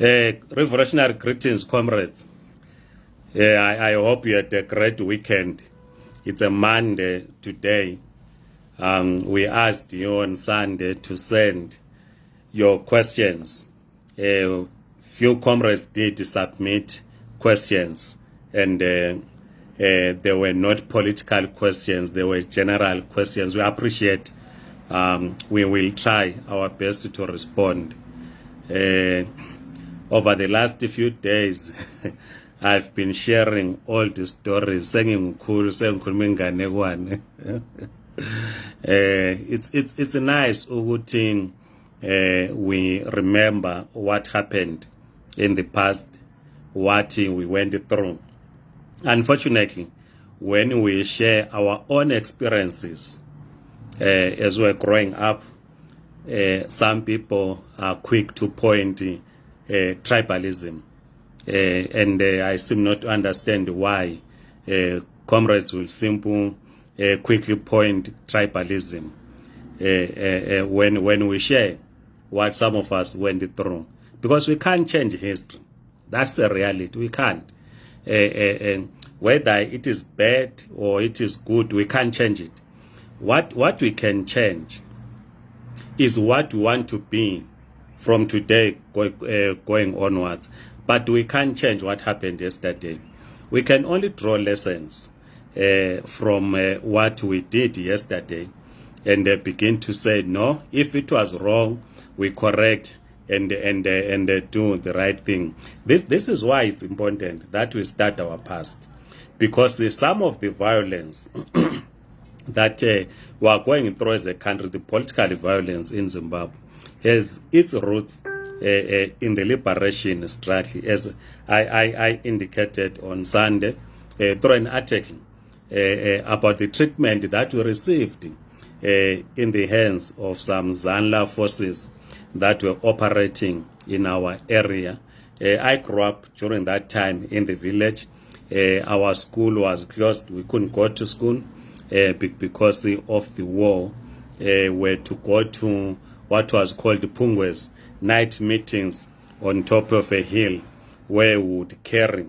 Revolutionary greetings, comrades. I hope you had a great weekend. It's a Monday today. We asked you on Sunday to send your questions. Few comrades did submit questions, and they were not political questions, they were general questions. We appreciate. We will try our best to respond. Over the last few days, I've been sharing all the stories. It's nice ukuthi we remember what happened in the past, what we went through. Unfortunately, when we share our own experiences as we're growing up, some people are quick to point tribalism, and I seem not to understand why comrades will simply quickly point tribalism when we share what some of us went through, because we can't change history. That's the reality. We can't. Whether it is bad or it is good, we can't change it. What we can change is what we want to be from today going onwards. But we can't change what happened yesterday. We can only draw lessons from what we did yesterday and begin to say, no, if it was wrong, we correct and do the right thing. This is why it's important that we start our past, because some of the violence that we are going through as a country, the political violence in Zimbabwe, has its roots in the liberation struggle, as I indicated on Sunday through an article about the treatment that we received in the hands of some Zanla forces that were operating in our area. I grew up during that time in the village. Our school was closed. We couldn't go to school because of the war. We were to go to what was called Pungwes, night meetings on top of a hill, where we would carry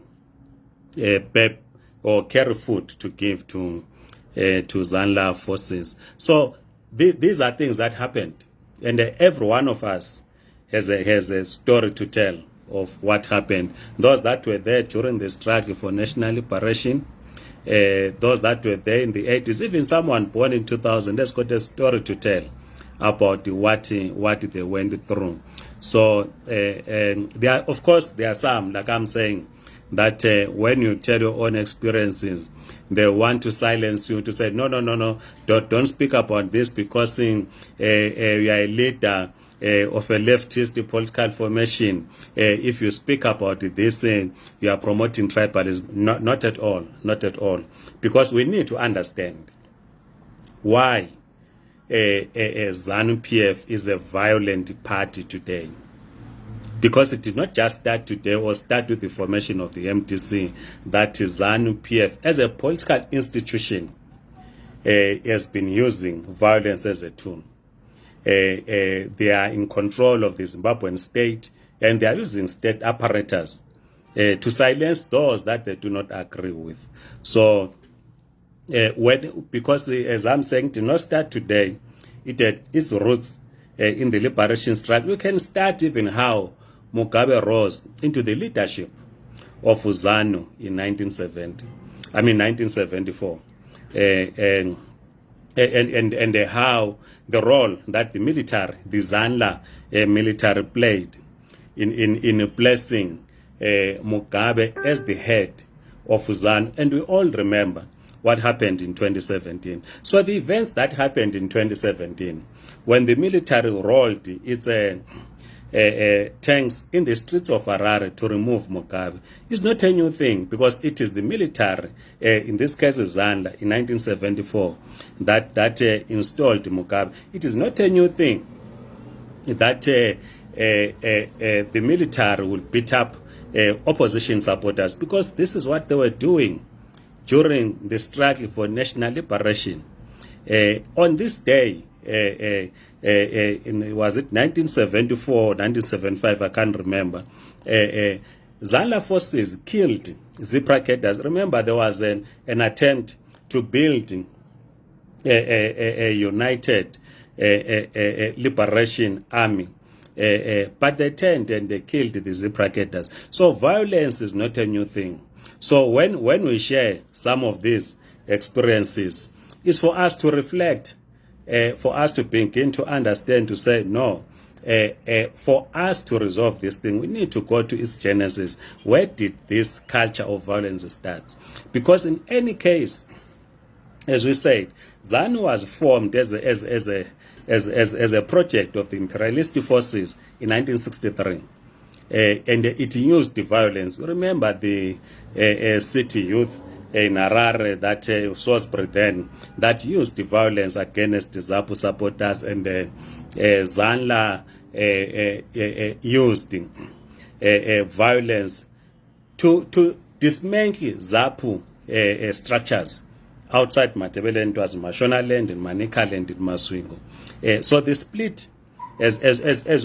carry food to give to Zanla forces. So these are things that happened, and every one of us has a story to tell of what happened. Those that were there during the struggle for national liberation, those that were there in the 80s, even someone born in 2000 has got a story to tell about what they went through. So of course there are some, like I'm saying, that when you tell your own experiences, they want to silence you, to say no, don't speak about this, because you are a leader of a leftist political formation. If you speak about this, you are promoting tribalism. Not at all, not at all. Because we need to understand why ZANU-PF is a violent party today. Because it did not just start today or start with the formation of the MTC, that ZANU-PF as a political institution has been using violence as a tool. They are in control of the Zimbabwean state, and they are using state apparatus to silence those that they do not agree with. So, because as I'm saying, it did not start today, it had its roots in the liberation struggle. We can start even how Mugabe rose into the leadership of ZANU in 1974. And how the role that the military, the Zanla military, played in placing Mugabe as the head of ZANU. And we all remember what happened in 2017. So the events that happened in 2017, when the military rolled its tanks in the streets of Harare to remove Mugabe, is not a new thing, because it is the military, in this case Zanla, in 1974, that installed Mugabe. It is not a new thing that the military will beat up opposition supporters, because this is what they were doing during the struggle for national liberation. On this day, was it 1974 or 1975? I can't remember. ZANLA forces killed Zipra cadres. Remember, there was an attempt to build a united liberation army. But they turned and they killed the Zipra cadres. So violence is not a new thing. So when we share some of these experiences, it's for us to reflect, for us to begin to understand, to say, no, for us to resolve this thing, we need to go to its genesis. Where did this culture of violence start? Because in any case, as we said, ZANU was formed as a project of the imperialist forces in 1963. And it used the violence. Remember the city youth in Harare that Sosbury then, that used the violence against the ZAPU supporters, and ZANLA used violence to dismantle ZAPU structures outside Matebele. It was Mashona land and Manika land in Maswingo. So the split, as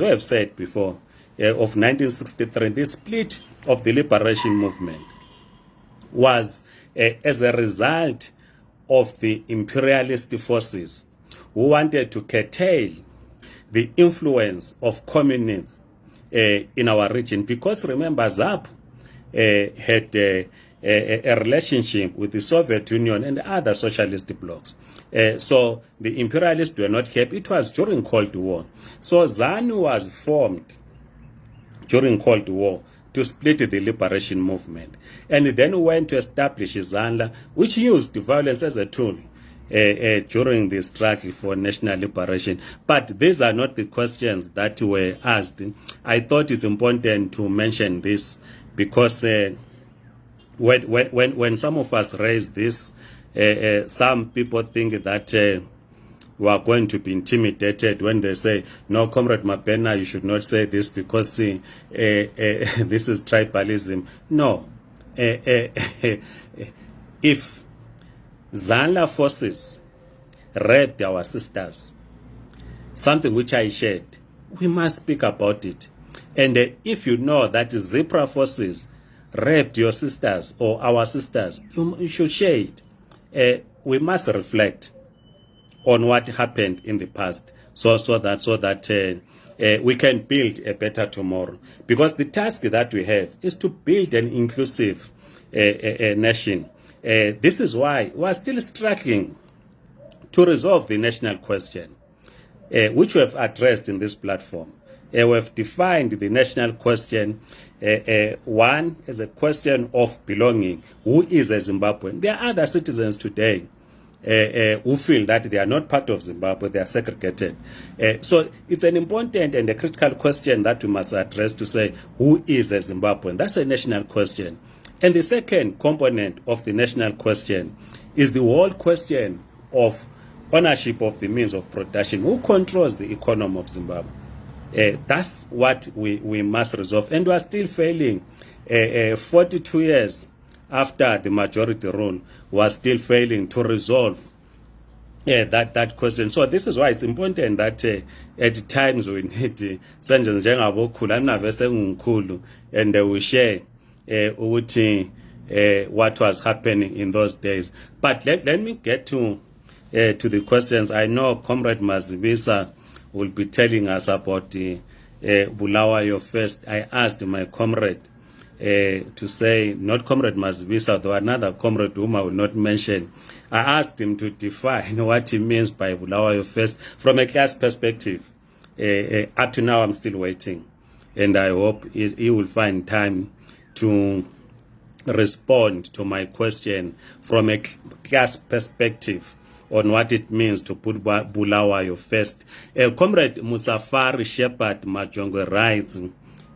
we have said before, of 1963, the split of the liberation movement was as a result of the imperialist forces who wanted to curtail the influence of communists in our region. Because remember, ZAP had a relationship with the Soviet Union and other socialist blocs. So the imperialists were not happy. It was during Cold War. So ZANU was formed during Cold War to split the liberation movement, and then went to establish ZANLA, which used violence as a tool during the struggle for national liberation. But these are not the questions that were asked. I thought it's important to mention this because when some of us raise this, some people think that we are going to be intimidated when they say, no, Comrade Mabena, you should not say this because this is tribalism. No. If ZANLA forces raped our sisters, something which I shared, we must speak about it. And if you know that Zipra forces raped your sisters or our sisters, you should share it. We must reflect on what happened in the past, so that we can build a better tomorrow. Because the task that we have is to build an inclusive nation. This is why we are still struggling to resolve the national question, which we have addressed in this platform. We have defined the national question, one, as a question of belonging. Who is a Zimbabwean? There are other citizens today who feel that they are not part of Zimbabwe, they are segregated. So it's an important and a critical question that we must address, to say, who is a Zimbabwean? That's a national question. And the second component of the national question is the whole question of ownership of the means of production. Who controls the economy of Zimbabwe? That's what we must resolve. And we are still failing. 42 years after the majority rule, was still failing to resolve that question. So this is why it's important that at times we need and we share what was happening in those days. But let me get to the questions. I know Comrade Mazibisa will be telling us about Bulawayo first. I asked my comrade to say, not Comrade Mazibisa, though another comrade whom I will not mention. I asked him to define what he means by Bulawayo first from a class perspective. Up to now, I'm still waiting. And I hope he will find time to respond to my question from a class perspective on what it means to put Bulawayo first. Comrade Musafari Shepherd Majongwe writes,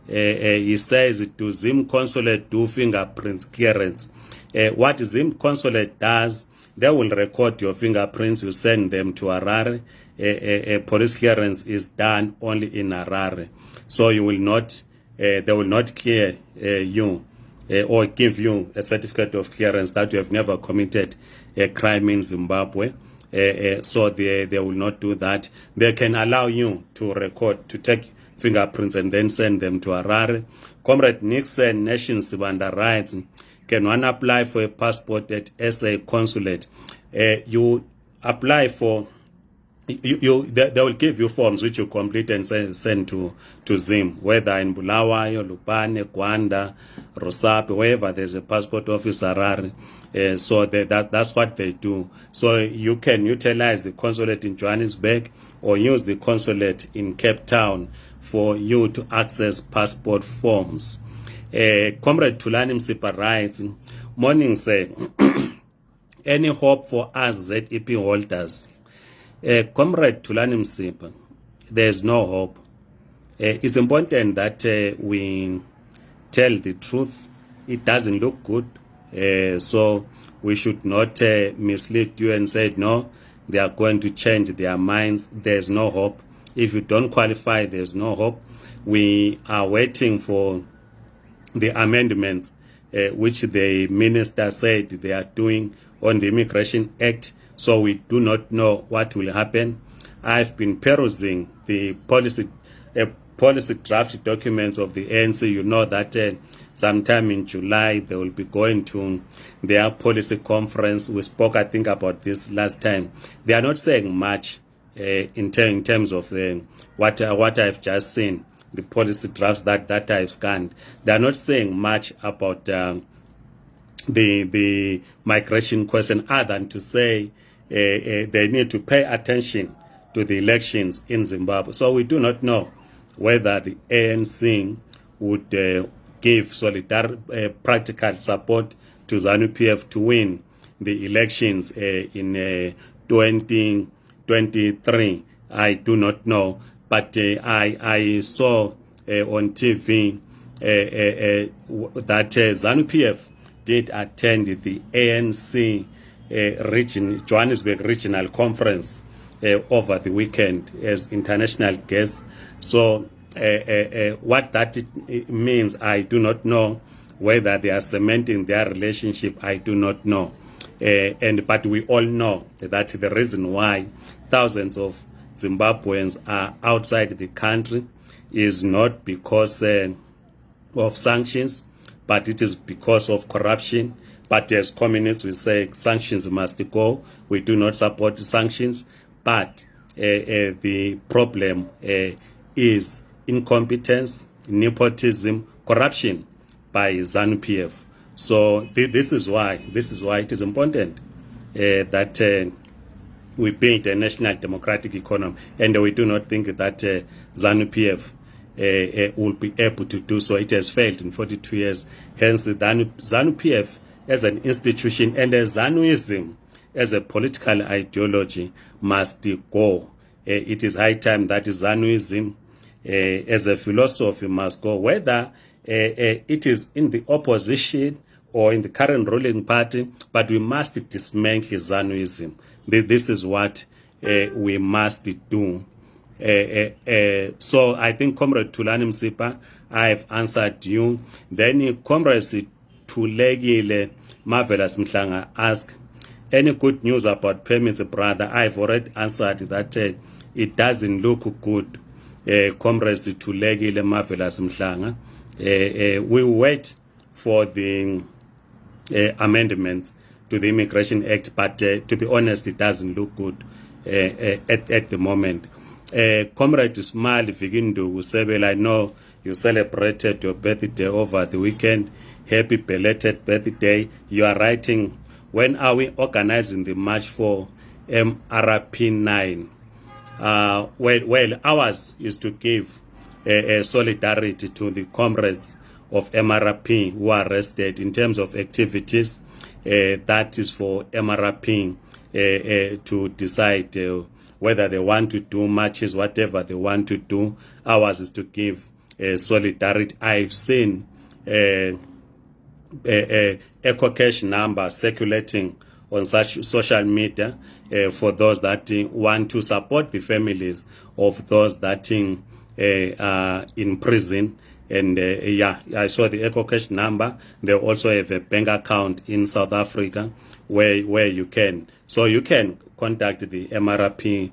he says, do Zim Consulate do fingerprints clearance? What Zim Consulate does, they will record your fingerprints, you send them to Harare. Police clearance is done only in Harare. So you will not, they will not clear you or give you a certificate of clearance that you have never committed a crime in Zimbabwe. So they will not do that. They can allow you to record, to take fingerprints and then send them to Harare. Comrade Nixon, Nation Sibanda writes, can one apply for a passport at SA consulate? You apply for, they will give you forms which you complete and send to Zim, whether in Bulawayo, Lupane, Gwanda, Rosape, wherever there's a passport office, Harare. So that's what they do. So you can utilize the consulate in Johannesburg or use the consulate in Cape Town for you to access passport forms. Comrade Tulani Msipa writes, morning say, any hope for us ZEP holders? Comrade Tulani Msipa, there's no hope. It's important that we tell the truth. It doesn't look good. So we should not mislead you and say, no, they are going to change their minds. There's no hope. If you don't qualify, there's no hope. We are waiting for the amendments which the minister said they are doing on the Immigration Act. So we do not know what will happen. I've been perusing the policy draft documents of the ANC. You know that sometime in July they will be going to their policy conference. We spoke, I think, about this last time. They are not saying much in terms of what I've just seen, the policy drafts that I've scanned. They are not saying much about the migration question, other than to say they need to pay attention to the elections in Zimbabwe. So we do not know whether the ANC would give practical support to ZANU-PF to win the elections in 2023. I do not know, but I saw on TV that ZANU-PF did attend the ANC Johannesburg Regional Conference over the weekend as international guests. So what that means, I do not know. Whether they are cementing their relationship, I do not know. But we all know that the reason why thousands of Zimbabweans are outside the country is not because of sanctions, but it is because of corruption. But as communists, we say sanctions must go. We do not support sanctions. But the problem is incompetence, nepotism, corruption by ZANU-PF. So this is why it is important that we build a national democratic economy, and we do not think that ZANU-PF will be able to do so. It has failed in 42 years. Hence, ZANU-PF as an institution and as ZANUism as a political ideology must go. It is high time that ZANUism as a philosophy must go, whether it is in the opposition or in the current ruling party, but we must dismantle ZANUism. This is what we must do. So I think Comrade Tulani Msipa, I've answered you. Then Comrade Tulegile Marvelous Mhlanga asked, any good news about permits, brother? I've already answered that it doesn't look good. Comrade Tulegile Marvelous Mhlanga. We wait for the amendments to the Immigration Act, but to be honest, it doesn't look good at the moment. Comrade Ismail Vigindu Usebel, I know you celebrated your birthday over the weekend. Happy belated birthday. You are writing, when are we organizing the march for MRP9? Well, ours is to give solidarity to the comrades of MRP who are arrested in terms of activities. That is for MRP to decide whether they want to do marches, whatever they want to do. Ours is to give solidarity. I've seen eco cash number circulating on such social media for those that want to support the families of those that are in prison. And yeah, I saw the EcoCash number. They also have a bank account in South Africa where you can. So you can contact the MRP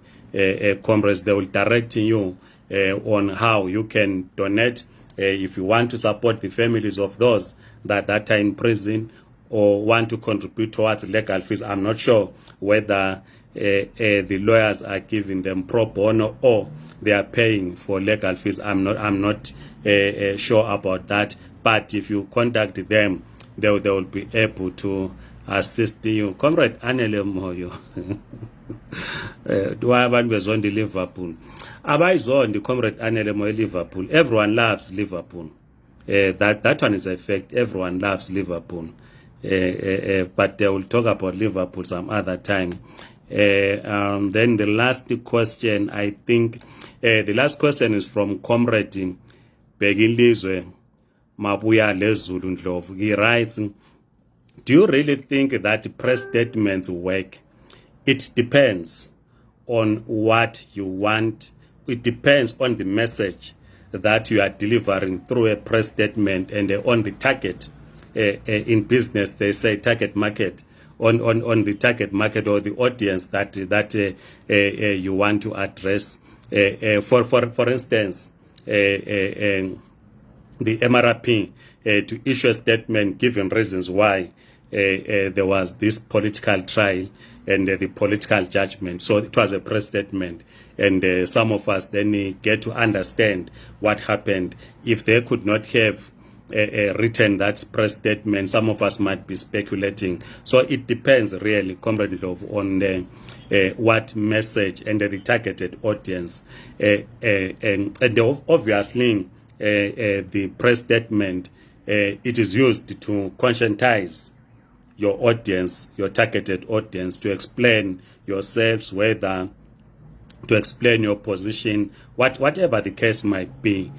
comrades. They will direct you on how you can donate if you want to support the families of those that are in prison or want to contribute towards legal fees. I'm not sure whether the lawyers are giving them pro bono or they are paying for legal fees. I'm not sure about that. But if you contact them, they will be able to assist you. Comrade Anele Moyo. Do I have one Liverpool? Abayizondi Comrade Anele Moyo Liverpool. Everyone loves Liverpool. That one is a fact. Everyone loves Liverpool. But they will talk about Liverpool some other time. Then the last question, I think, the last question is from Comrade Begilizwe Mabuya Lezulu Ndlovu. He writes, do you really think that press statements work? It depends on what you want. It depends on the message that you are delivering through a press statement and on the target. In business, they say target market. On the target market or the audience that you want to address. For instance, the MRP to issue a statement giving reasons why there was this political trial and the political judgment. So it was a press statement, and some of us then get to understand what happened. If they could not have written that press statement, some of us might be speculating. So it depends really, Comrade Love, on what message and the targeted audience. And obviously, the press statement, it is used to conscientize your audience, your targeted audience, to explain yourselves, whether to explain your position, whatever the case might be.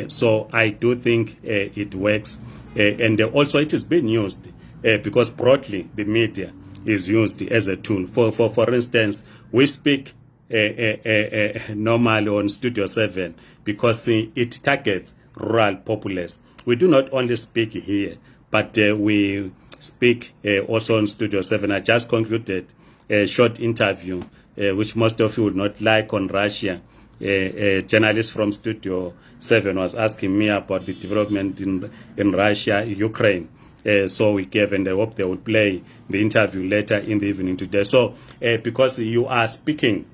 So I do think it works, and also it is being used because broadly the media is used as a tool. For instance, we speak normally on Studio 7 because it targets rural populace. We do not only speak here, but we speak also on Studio 7. I just concluded a short interview, which most of you would not like, on Russia. A journalist from Studio 7 was asking me about the development in Russia, Ukraine. So we gave, and I hope they will play the interview later in the evening today. So because you are speaking,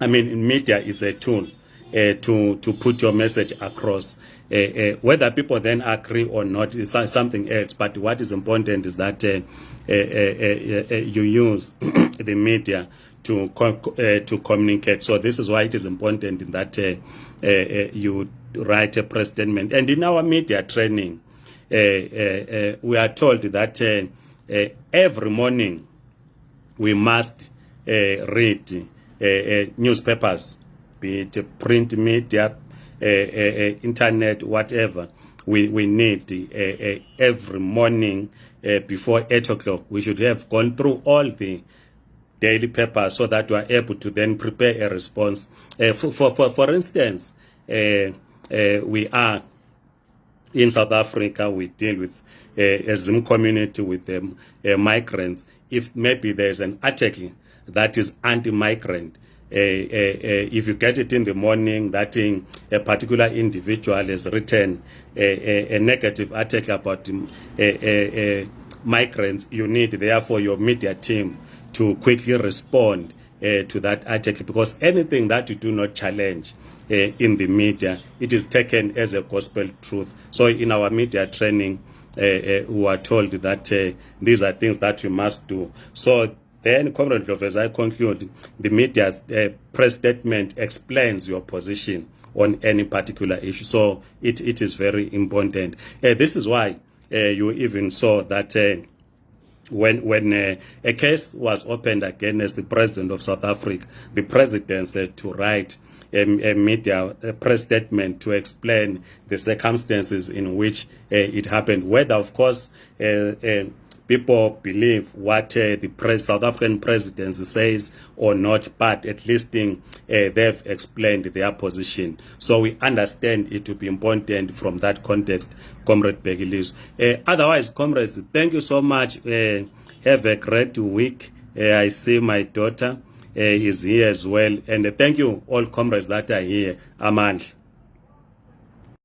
I mean, media is a tool to put your message across. Whether people then agree or not is something else. But what is important is that you use the media to communicate. So this is why it is important that you write a press statement. And in our media training, we are told that every morning we must read newspapers, be it print media, internet, whatever. We need every morning before 8 o'clock. We should have gone through all the daily papers so that we are able to then prepare a response. For instance, we are in South Africa, we deal with a Zim community with migrants. If maybe there's an article that is anti-migrant, if you get it in the morning that a particular individual has written a negative article about migrants, you need therefore your media team to quickly respond to that article, because anything that you do not challenge in the media, it is taken as a gospel truth. So in our media training, we are told that these are things that we must do. So then, Comrade Love, as I conclude, the media's press statement explains your position on any particular issue. So it is very important. This is why you even saw that when a case was opened against the president of South Africa, the president said to write a press statement to explain the circumstances in which it happened. Whether, of course, people believe what the South African presidency says or not, but at least they've explained their position. So we understand it to be important from that context, Comrade Begilis. Otherwise, comrades, thank you so much. Have a great week. I see my daughter is here as well. And thank you all comrades that are here. Amandla.